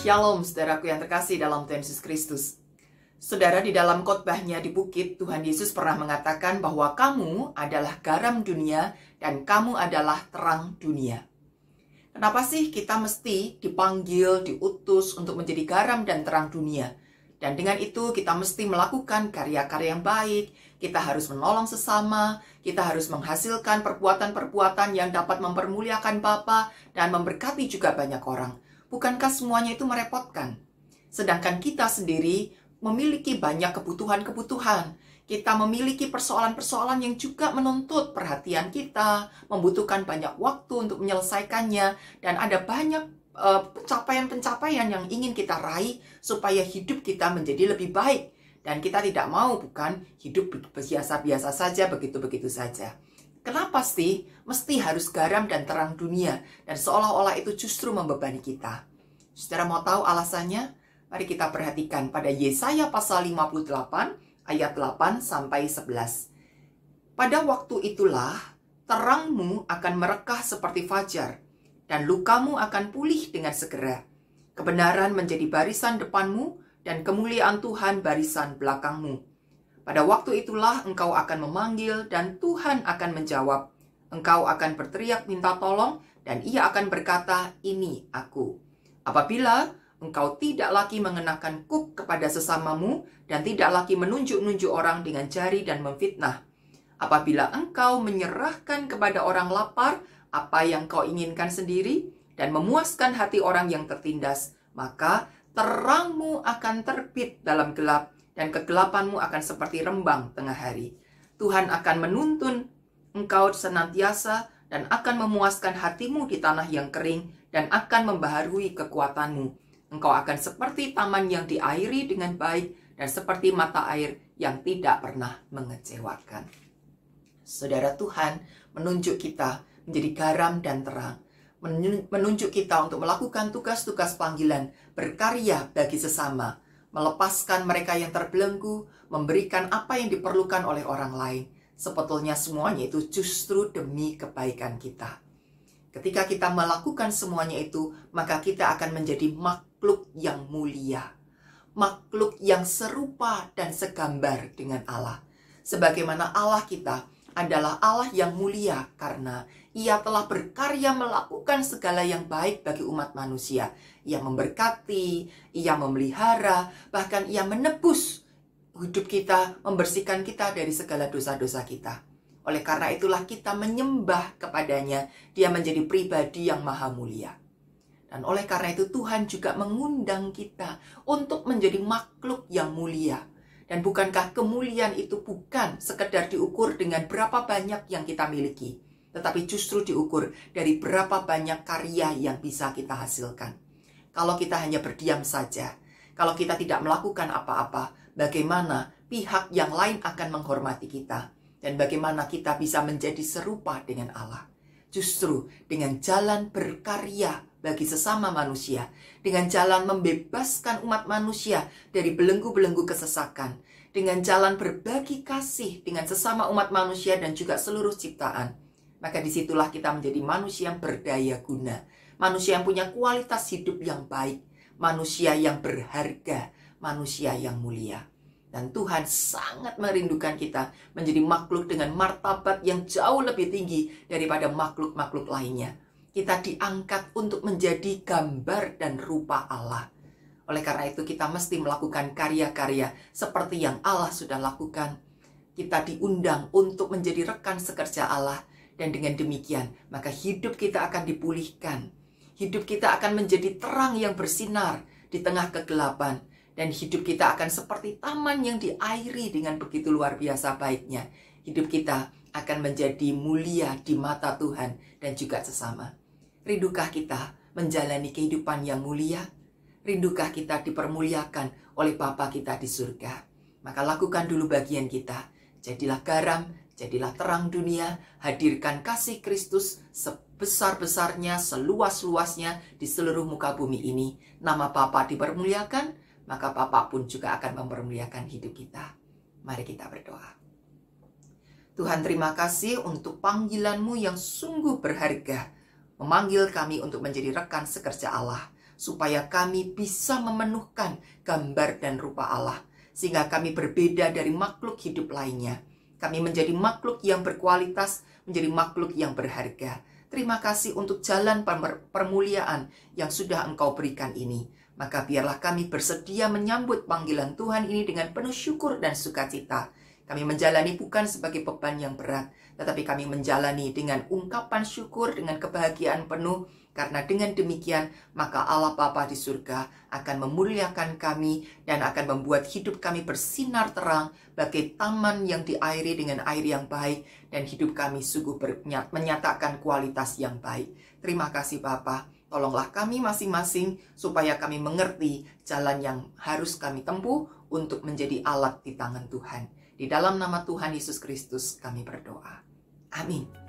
Shalom, saudaraku yang terkasih dalam Tuhan Yesus Kristus. Saudara, di dalam khotbahnya di bukit, Tuhan Yesus pernah mengatakan bahwa kamu adalah garam dunia dan kamu adalah terang dunia. Kenapa sih kita mesti dipanggil, diutus untuk menjadi garam dan terang dunia? Dan dengan itu kita mesti melakukan karya-karya yang baik, kita harus menolong sesama, kita harus menghasilkan perbuatan-perbuatan yang dapat mempermuliakan Bapa dan memberkati juga banyak orang. Bukankah semuanya itu merepotkan? Sedangkan kita sendiri memiliki banyak kebutuhan-kebutuhan. Kita memiliki persoalan-persoalan yang juga menuntut perhatian kita, membutuhkan banyak waktu untuk menyelesaikannya, dan ada banyak pencapaian-pencapaian yang ingin kita raih supaya hidup kita menjadi lebih baik. Dan kita tidak mau bukan hidup biasa-biasa saja, begitu-begitu saja. Kenapa sih mesti harus garam dan terang dunia dan seolah-olah itu justru membebani kita? Saudara mau tahu alasannya? Mari kita perhatikan pada Yesaya pasal 58 ayat 8 sampai 11. Pada waktu itulah terangmu akan merekah seperti fajar dan lukamu akan pulih dengan segera. Kebenaran menjadi barisan depanmu dan kemuliaan Tuhan barisan belakangmu. Pada waktu itulah engkau akan memanggil dan Tuhan akan menjawab. Engkau akan berteriak minta tolong dan ia akan berkata, ini aku. Apabila engkau tidak lagi mengenakan kuk kepada sesamamu dan tidak lagi menunjuk-nunjuk orang dengan jari dan memfitnah. Apabila engkau menyerahkan kepada orang lapar apa yang kau inginkan sendiri dan memuaskan hati orang yang tertindas, maka terangmu akan terbit dalam gelap dan kegelapanmu akan seperti rembang tengah hari. Tuhan akan menuntun engkau senantiasa dan akan memuaskan hatimu di tanah yang kering dan akan membaharui kekuatanmu. Engkau akan seperti taman yang diairi dengan baik dan seperti mata air yang tidak pernah mengecewakan. Saudara, Tuhan menunjuk kita menjadi garam dan terang. Menunjuk kita untuk melakukan tugas-tugas panggilan, berkarya bagi sesama, melepaskan mereka yang terbelenggu, memberikan apa yang diperlukan oleh orang lain. Sebetulnya semuanya itu justru demi kebaikan kita. Ketika kita melakukan semuanya itu, maka kita akan menjadi makhluk yang mulia. Makhluk yang serupa dan segambar dengan Allah. Sebagaimana Allah kita adalah Allah yang mulia karena Ia telah berkarya melakukan segala yang baik bagi umat manusia. Ia memberkati, Ia memelihara, bahkan Ia menebus hidup kita, membersihkan kita dari segala dosa-dosa kita. Oleh karena itulah kita menyembah kepadanya, Dia menjadi pribadi yang maha mulia. Dan oleh karena itu Tuhan juga mengundang kita untuk menjadi makhluk yang mulia. Dan bukankah kemuliaan itu bukan sekedar diukur dengan berapa banyak yang kita miliki, tetapi justru diukur dari berapa banyak karya yang bisa kita hasilkan. Kalau kita hanya berdiam saja, kalau kita tidak melakukan apa-apa, bagaimana pihak yang lain akan menghormati kita? Dan bagaimana kita bisa menjadi serupa dengan Allah? Justru dengan jalan berkarya bagi sesama manusia, dengan jalan membebaskan umat manusia dari belenggu-belenggu kesesakan, dengan jalan berbagi kasih dengan sesama umat manusia dan juga seluruh ciptaan. Maka disitulah kita menjadi manusia yang berdaya guna, manusia yang punya kualitas hidup yang baik, manusia yang berharga, manusia yang mulia. Dan Tuhan sangat merindukan kita menjadi makhluk dengan martabat yang jauh lebih tinggi daripada makhluk-makhluk lainnya. Kita diangkat untuk menjadi gambar dan rupa Allah. Oleh karena itu kita mesti melakukan karya-karya seperti yang Allah sudah lakukan. Kita diundang untuk menjadi rekan sekerja Allah. Dan dengan demikian maka hidup kita akan dipulihkan. Hidup kita akan menjadi terang yang bersinar di tengah kegelapan. Dan hidup kita akan seperti taman yang diairi dengan begitu luar biasa baiknya. Hidup kita akan menjadi mulia di mata Tuhan dan juga sesama. Rindukah kita menjalani kehidupan yang mulia? Rindukah kita dipermuliakan oleh Bapa kita di surga? Maka lakukan dulu bagian kita. Jadilah garam, jadilah terang dunia, hadirkan kasih Kristus sebesar-besarnya, seluas-luasnya di seluruh muka bumi ini. Nama Bapa dipermuliakan, maka Bapa pun juga akan mempermuliakan hidup kita. Mari kita berdoa. Tuhan, terima kasih untuk panggilan-Mu yang sungguh berharga. Memanggil kami untuk menjadi rekan sekerja Allah. supaya kami bisa memenuhkan gambar dan rupa Allah, sehingga kami berbeda dari makhluk hidup lainnya. Kami menjadi makhluk yang berkualitas, menjadi makhluk yang berharga. Terima kasih untuk jalan permuliaan yang sudah Engkau berikan ini. Maka biarlah kami bersedia menyambut panggilan Tuhan ini dengan penuh syukur dan sukacita. Kami menjalani bukan sebagai beban yang berat, tetapi kami menjalani dengan ungkapan syukur, dengan kebahagiaan penuh. Karena dengan demikian, maka Allah Bapa di surga akan memuliakan kami dan akan membuat hidup kami bersinar terang bagai taman yang diairi dengan air yang baik, dan hidup kami sungguh menyatakan kualitas yang baik. Terima kasih Bapa. Tolonglah kami masing-masing supaya kami mengerti jalan yang harus kami tempuh untuk menjadi alat di tangan Tuhan. Di dalam nama Tuhan Yesus Kristus kami berdoa. Amin.